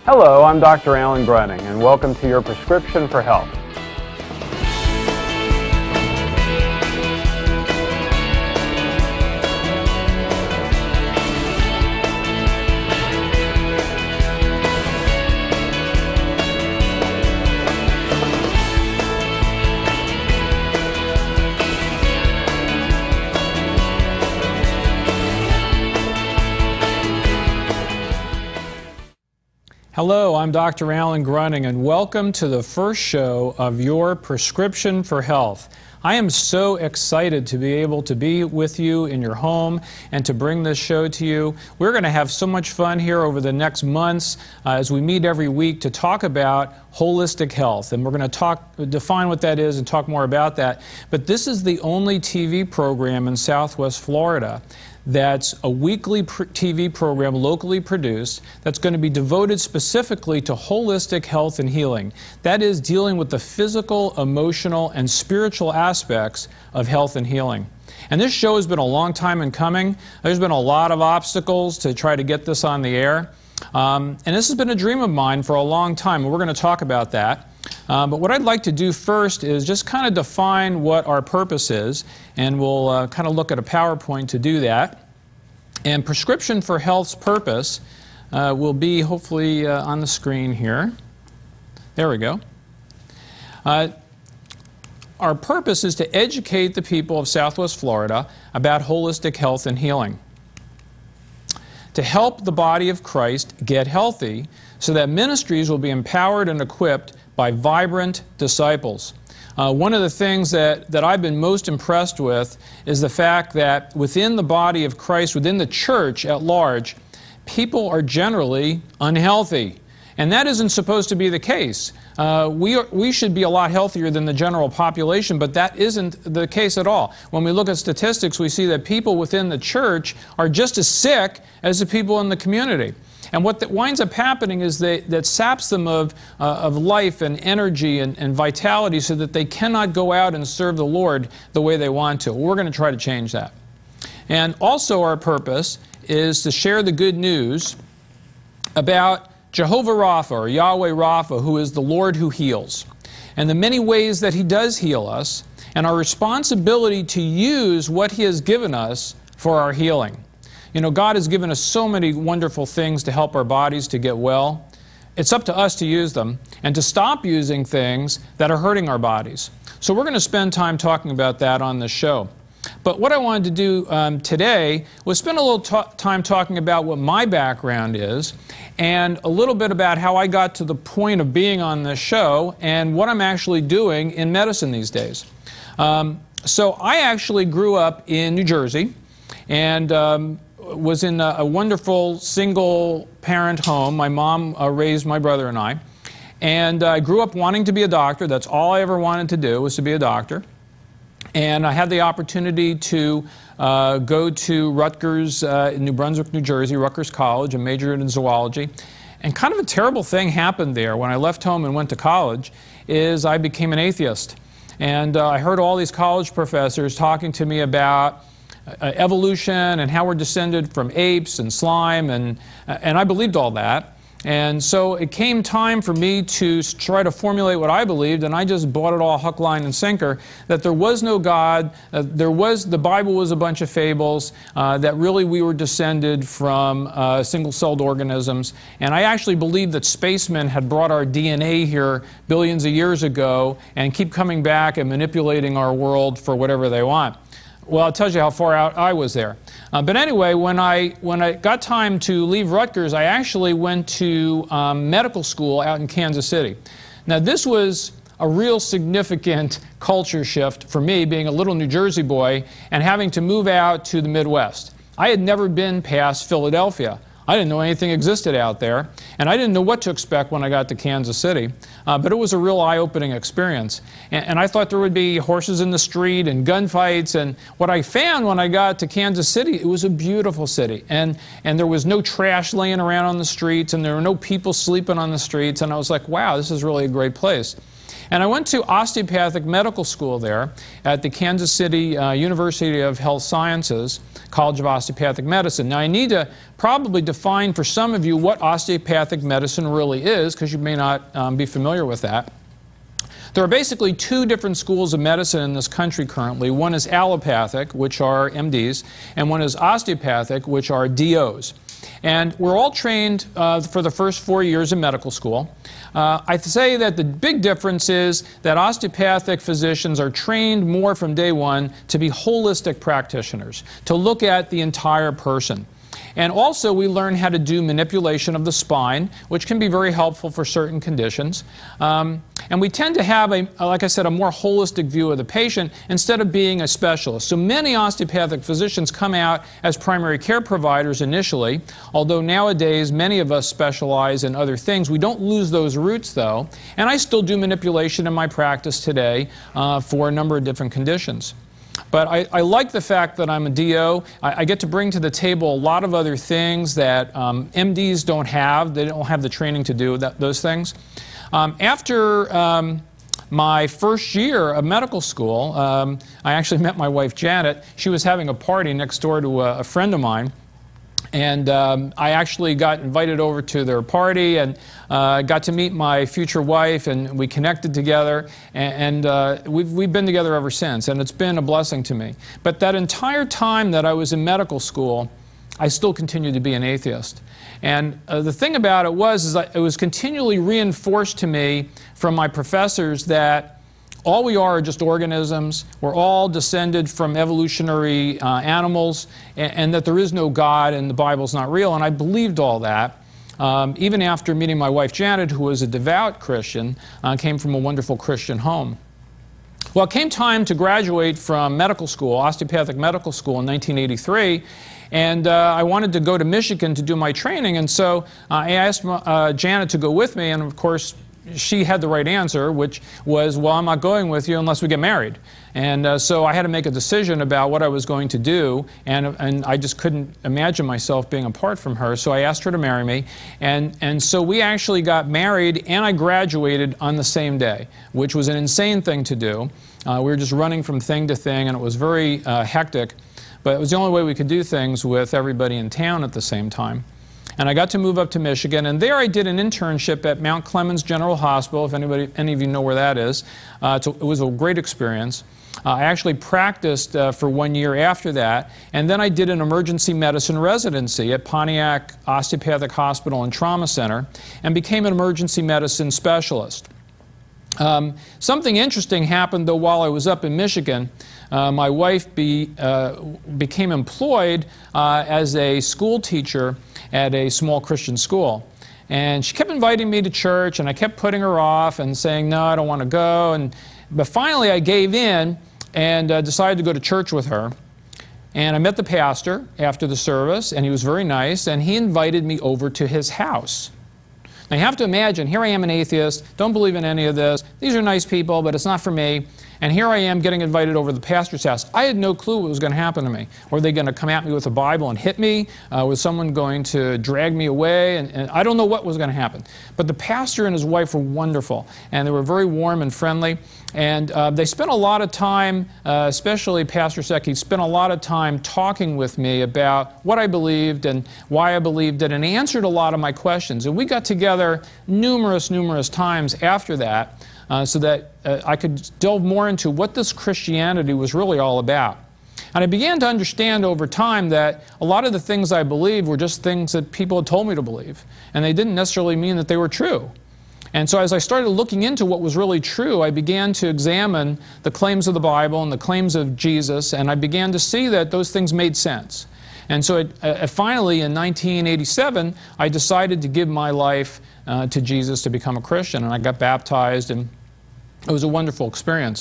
Hello, I'm Dr. Alan Gruning, and welcome to your Prescription for Health. Hello, I'm Dr. Alan Gruning, and welcome to the first show of your Prescription for Health. I am so excited to be able to be with you in your home and to bring this show to you. We're going to have so much fun here over the next months as we meet every week to talk about holistic health. And we're going to define what that is and talk more about that. But this is the only TV program in Southwest Florida that's a weekly TV program locally produced that's going to be devoted specifically to holistic health and healing. That is, dealing with the physical, emotional, and spiritual aspects of health and healing. And this show has been a long time in coming. There's been a lot of obstacles to try to get this on the air. And this has been a dream of mine for a long time, and we're going to talk about that. But what I'd like to do first is just kind of define what our purpose is, and we'll kind of look at a PowerPoint to do that. And Prescription for Health's purpose will be hopefully on the screen here. There we go. Our purpose is to educate the people of Southwest Florida about holistic health and healing, to help the body of Christ get healthy so that ministries will be empowered and equipped by vibrant disciples. One of the things that I've been most impressed with is the fact that within the body of Christ, within the church at large, people are generally unhealthy. And that isn't supposed to be the case. We should be a lot healthier than the general population, but that isn't the case at all. When we look at statistics, we see that people within the church are just as sick as the people in the community. And what winds up happening is that saps them of life and energy and vitality so that they cannot go out and serve the Lord the way they want to. We're going to try to change that. And also our purpose is to share the good news about Jehovah Rapha, or Yahweh Rapha, who is the Lord who heals, and the many ways that He does heal us, and our responsibility to use what He has given us for our healing. You know, God has given us so many wonderful things to help our bodies to get well. It's up to us to use them and to stop using things that are hurting our bodies. So we're going to spend time talking about that on this show. But what I wanted to do today was spend a little time talking about what my background is and a little bit about how I got to the point of being on this show and what I'm actually doing in medicine these days. So I actually grew up in New Jersey and was in a wonderful single-parent home. My mom raised my brother and I. And I grew up wanting to be a doctor. That's all I ever wanted to do, was to be a doctor. And I had the opportunity to go to Rutgers in New Brunswick, New Jersey, Rutgers College, and majored in zoology. And kind of a terrible thing happened there when I left home and went to college, is I became an atheist. And I heard all these college professors talking to me about evolution and how we're descended from apes and slime, and I believed all that. And so it came time for me to try to formulate what I believed, and I just bought it all hook, line, and sinker, that there was no God, the Bible was a bunch of fables, that really we were descended from single-celled organisms. And I actually believed that spacemen had brought our DNA here billions of years ago and keep coming back and manipulating our world for whatever they want. Well, it tells you how far out I was there. But anyway, when I got time to leave Rutgers, I actually went to medical school out in Kansas City. Now, this was a real significant culture shift for me, being a little New Jersey boy and having to move out to the Midwest. I had never been past Philadelphia. I didn't know anything existed out there, and I didn't know what to expect when I got to Kansas City, but it was a real eye-opening experience. And I thought there would be horses in the street and gunfights, and what I found when I got to Kansas City, it was a beautiful city, and there was no trash laying around on the streets, and there were no people sleeping on the streets, and I was like, wow, this is really a great place. And I went to osteopathic medical school there at the Kansas City University of Health Sciences, College of Osteopathic Medicine. Now I need to probably define for some of you what osteopathic medicine really is, because you may not be familiar with that. There are basically two different schools of medicine in this country currently. One is allopathic, which are MDs, and one is osteopathic, which are DOs. And we're all trained for the first 4 years of medical school. I say that the big difference is that osteopathic physicians are trained more from day one to be holistic practitioners, to look at the entire person. And also we learn how to do manipulation of the spine, which can be very helpful for certain conditions. And we tend to have, like I said, a more holistic view of the patient instead of being a specialist. So many osteopathic physicians come out as primary care providers initially, although nowadays many of us specialize in other things. We don't lose those roots though, and I still do manipulation in my practice today for a number of different conditions. But I like the fact that I'm a DO. I get to bring to the table a lot of other things that MDs don't have. They don't have the training to do those things. After my first year of medical school, I actually met my wife Janet. She was having a party next door to a friend of mine. And I actually got invited over to their party and got to meet my future wife, and we connected together, and we've been together ever since, and it's been a blessing to me. But that entire time that I was in medical school, I still continued to be an atheist. And the thing about it was that it was continually reinforced to me from my professors that all we are just organisms. We're all descended from evolutionary animals, and that there is no God and the Bible's not real. And I believed all that. Even after meeting my wife Janet, who was a devout Christian, came from a wonderful Christian home. Well, it came time to graduate from medical school, osteopathic medical school, in 1983. And I wanted to go to Michigan to do my training. And so I asked Janet to go with me. And of course, she had the right answer, which was, well, I'm not going with you unless we get married. And so I had to make a decision about what I was going to do, and I just couldn't imagine myself being apart from her, so I asked her to marry me. And so we actually got married, and I graduated on the same day, which was an insane thing to do. We were just running from thing to thing, and it was very hectic, but it was the only way we could do things with everybody in town at the same time. And I got to move up to Michigan, and there I did an internship at Mount Clemens General Hospital, if any of you know where that is. It was a great experience. I actually practiced for 1 year after that, and then I did an emergency medicine residency at Pontiac Osteopathic Hospital and Trauma Center, and became an emergency medicine specialist. Something interesting happened, though, while I was up in Michigan. My wife became employed as a school teacher at a small Christian school. And she kept inviting me to church, and I kept putting her off and saying, no, I don't want to go. But finally I gave in and decided to go to church with her. And I met the pastor after the service, and he was very nice, and he invited me over to his house. Now you have to imagine, here I am, an atheist, don't believe in any of this. These are nice people, but it's not for me. And here I am getting invited over to the pastor's house. I had no clue what was going to happen to me. Were they going to come at me with a Bible and hit me? Was someone going to drag me away? And I don't know what was going to happen. But the pastor and his wife were wonderful, and they were very warm and friendly. And they spent a lot of time, especially Pastor Secchi, spent a lot of time talking with me about what I believed and why I believed it, and he answered a lot of my questions. And we got together numerous times after that, so that I could delve more into what this Christianity was really all about. And I began to understand over time that a lot of the things I believed were just things that people had told me to believe, and they didn't necessarily mean that they were true. And so as I started looking into what was really true, I began to examine the claims of the Bible and the claims of Jesus, and I began to see that those things made sense. And so finally, in 1987, I decided to give my life to Jesus, to become a Christian, and I got baptized, and it was a wonderful experience.